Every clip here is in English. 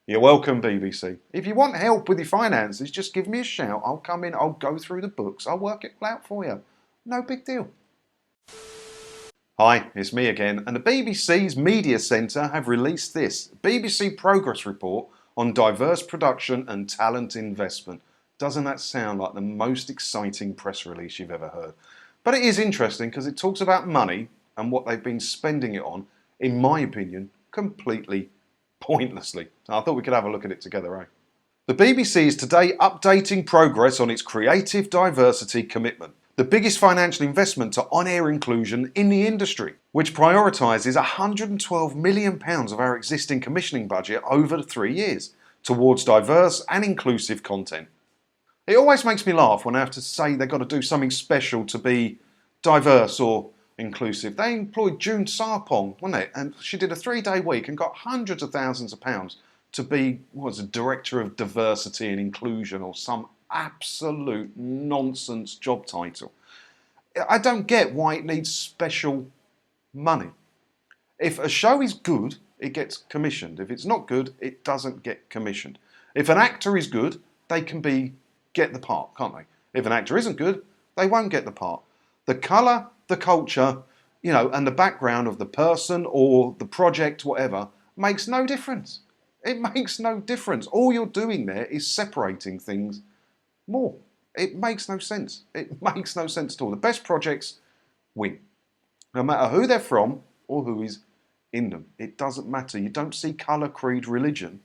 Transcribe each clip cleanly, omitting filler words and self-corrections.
You're welcome, BBC. If you want help with your finances, just give me a shout. I'll come in, I'll go through the books, I'll work it out for you. No big deal. Hi, it's me again, and the BBC's Media Centre have released this BBC Progress Report on diverse production and talent investment. Doesn't that sound like the most exciting press release you've ever heard? But it is interesting because it talks about money and what they've been spending it on, in my opinion, completely pointlessly. I thought we could have a look at it together, eh? The BBC is today updating progress on its creative diversity commitment, the biggest financial investment to on-air inclusion in the industry, which prioritises £112 million of our existing commissioning budget over 3 years towards diverse and inclusive content. It always makes me laugh when I have to say they've got to do something special to be diverse or inclusive. They employed June Sarpong, wasn't it? And she did a 3-day week and got hundreds of thousands of pounds to be, what was it, Director of Diversity and Inclusion or some absolute nonsense job title. I don't get why it needs special money. If a show is good, it gets commissioned. If it's not good, it doesn't get commissioned. If an actor is good, they can get the part, can't they? If an actor isn't good, they won't get the part. The colour, the culture, and the background of the person or the project, whatever, makes no difference. It makes no difference. All you're doing there is separating things more. It makes no sense. It makes no sense at all. The best projects win. No matter who they're from or who is in them. It doesn't matter. You don't see colour, creed, religion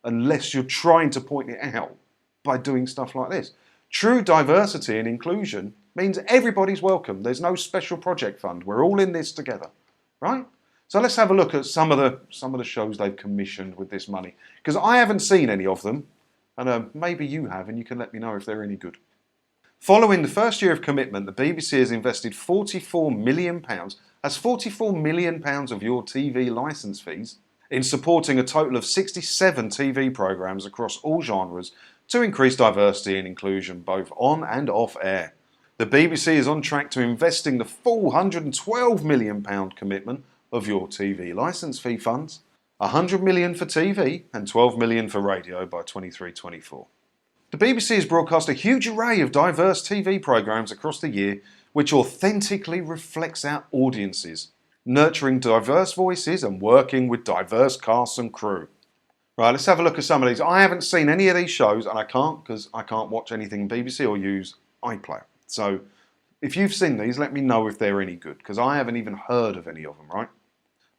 unless you're trying to point it out by doing stuff like this. True diversity and inclusion means everybody's welcome. There's no special project fund. We're all in this together, right? So let's have a look at some of the shows they've commissioned with this money, because I haven't seen any of them, and maybe you have, and you can let me know if they're any good. Following the first year of commitment, the BBC has invested £44 million. That's £44 million of your TV licence fees in supporting a total of 67 TV programmes across all genres to increase diversity and inclusion both on and off air. The BBC is on track to investing the full £112 million commitment of your TV licence fee funds, £100 million for TV and £12 million for radio by 23-24. The BBC has broadcast a huge array of diverse TV programmes across the year which authentically reflects our audiences, nurturing diverse voices and working with diverse casts and crew. Right, let's have a look at some of these. I haven't seen any of these shows, and I can't because I can't watch anything BBC or use iPlayer. So if you've seen these, let me know if they're any good, because I haven't even heard of any of them, right?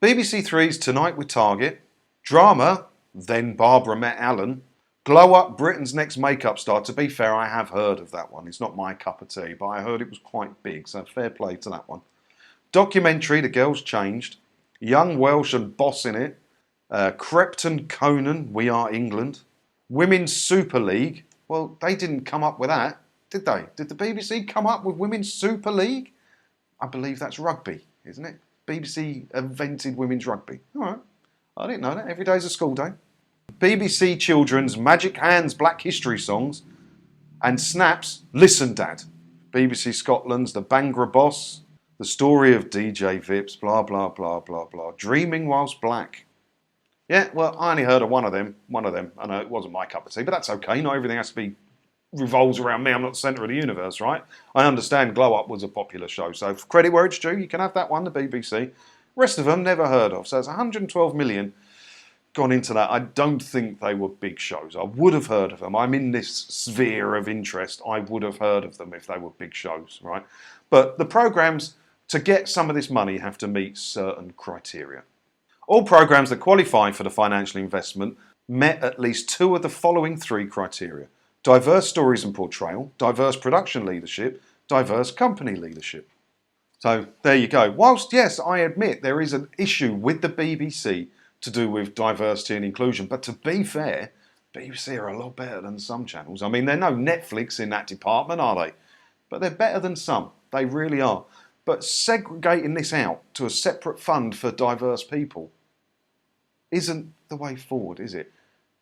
BBC Three's Tonight with Target, Drama, Then Barbara Met Alan, Glow Up, Britain's Next Makeup Star. To be fair, I have heard of that one. It's not my cup of tea, but I heard it was quite big, so fair play to that one. Documentary, The Girls Changed, Young Welsh and Boss in It, Crepton Conan, We Are England, Women's Super League. Well, they didn't come up with that, did they? Did the BBC come up with Women's Super League? I believe that's rugby, isn't it? BBC invented women's rugby. All right, I didn't know that. Every day's a school day. BBC Children's Magic Hands Black History Songs and Snaps Listen Dad. BBC Scotland's The Bangra Boss, The Story of DJ Vips, blah, blah, blah, blah, blah. Dreaming Whilst Black. Yeah, well, I only heard of one of them. I know it wasn't my cup of tea, but that's okay. Not everything has to be revolves around me. I'm not the centre of the universe, right? I understand Glow Up was a popular show, so credit where it's due. You can have that one, the BBC. Rest of them, never heard of. So it's 112 million gone into that. I don't think they were big shows. I would have heard of them. I'm in this sphere of interest. I would have heard of them if they were big shows, right? But the programmes, to get some of this money, have to meet certain criteria. All programmes that qualify for the financial investment met at least 2 of the following 3 criteria. Diverse stories and portrayal, diverse production leadership, diverse company leadership. So there you go. Whilst, yes, I admit there is an issue with the BBC to do with diversity and inclusion, but to be fair, BBC are a lot better than some channels. I mean, they're no Netflix in that department, are they? But they're better than some. They really are. But segregating this out to a separate fund for diverse people isn't the way forward, is it?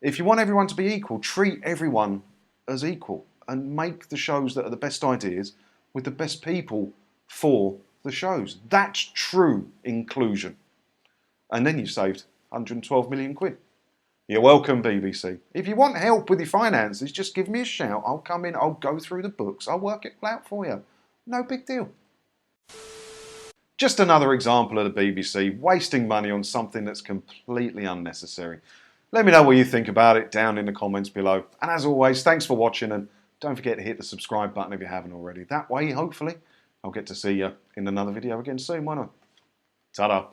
If you want everyone to be equal, treat everyone as equal and make the shows that are the best ideas with the best people for the shows. That's true inclusion. And then you saved 112 million quid. You're welcome, BBC. If you want help with your finances, just give me a shout. I'll come in, I'll go through the books, I'll work it out for you. No big deal. Just another example of the BBC wasting money on something that's completely unnecessary. Let me know what you think about it down in the comments below. And as always, thanks for watching, and don't forget to hit the subscribe button if you haven't already. That way, hopefully, I'll get to see you in another video again soon, won't I? Ta-da!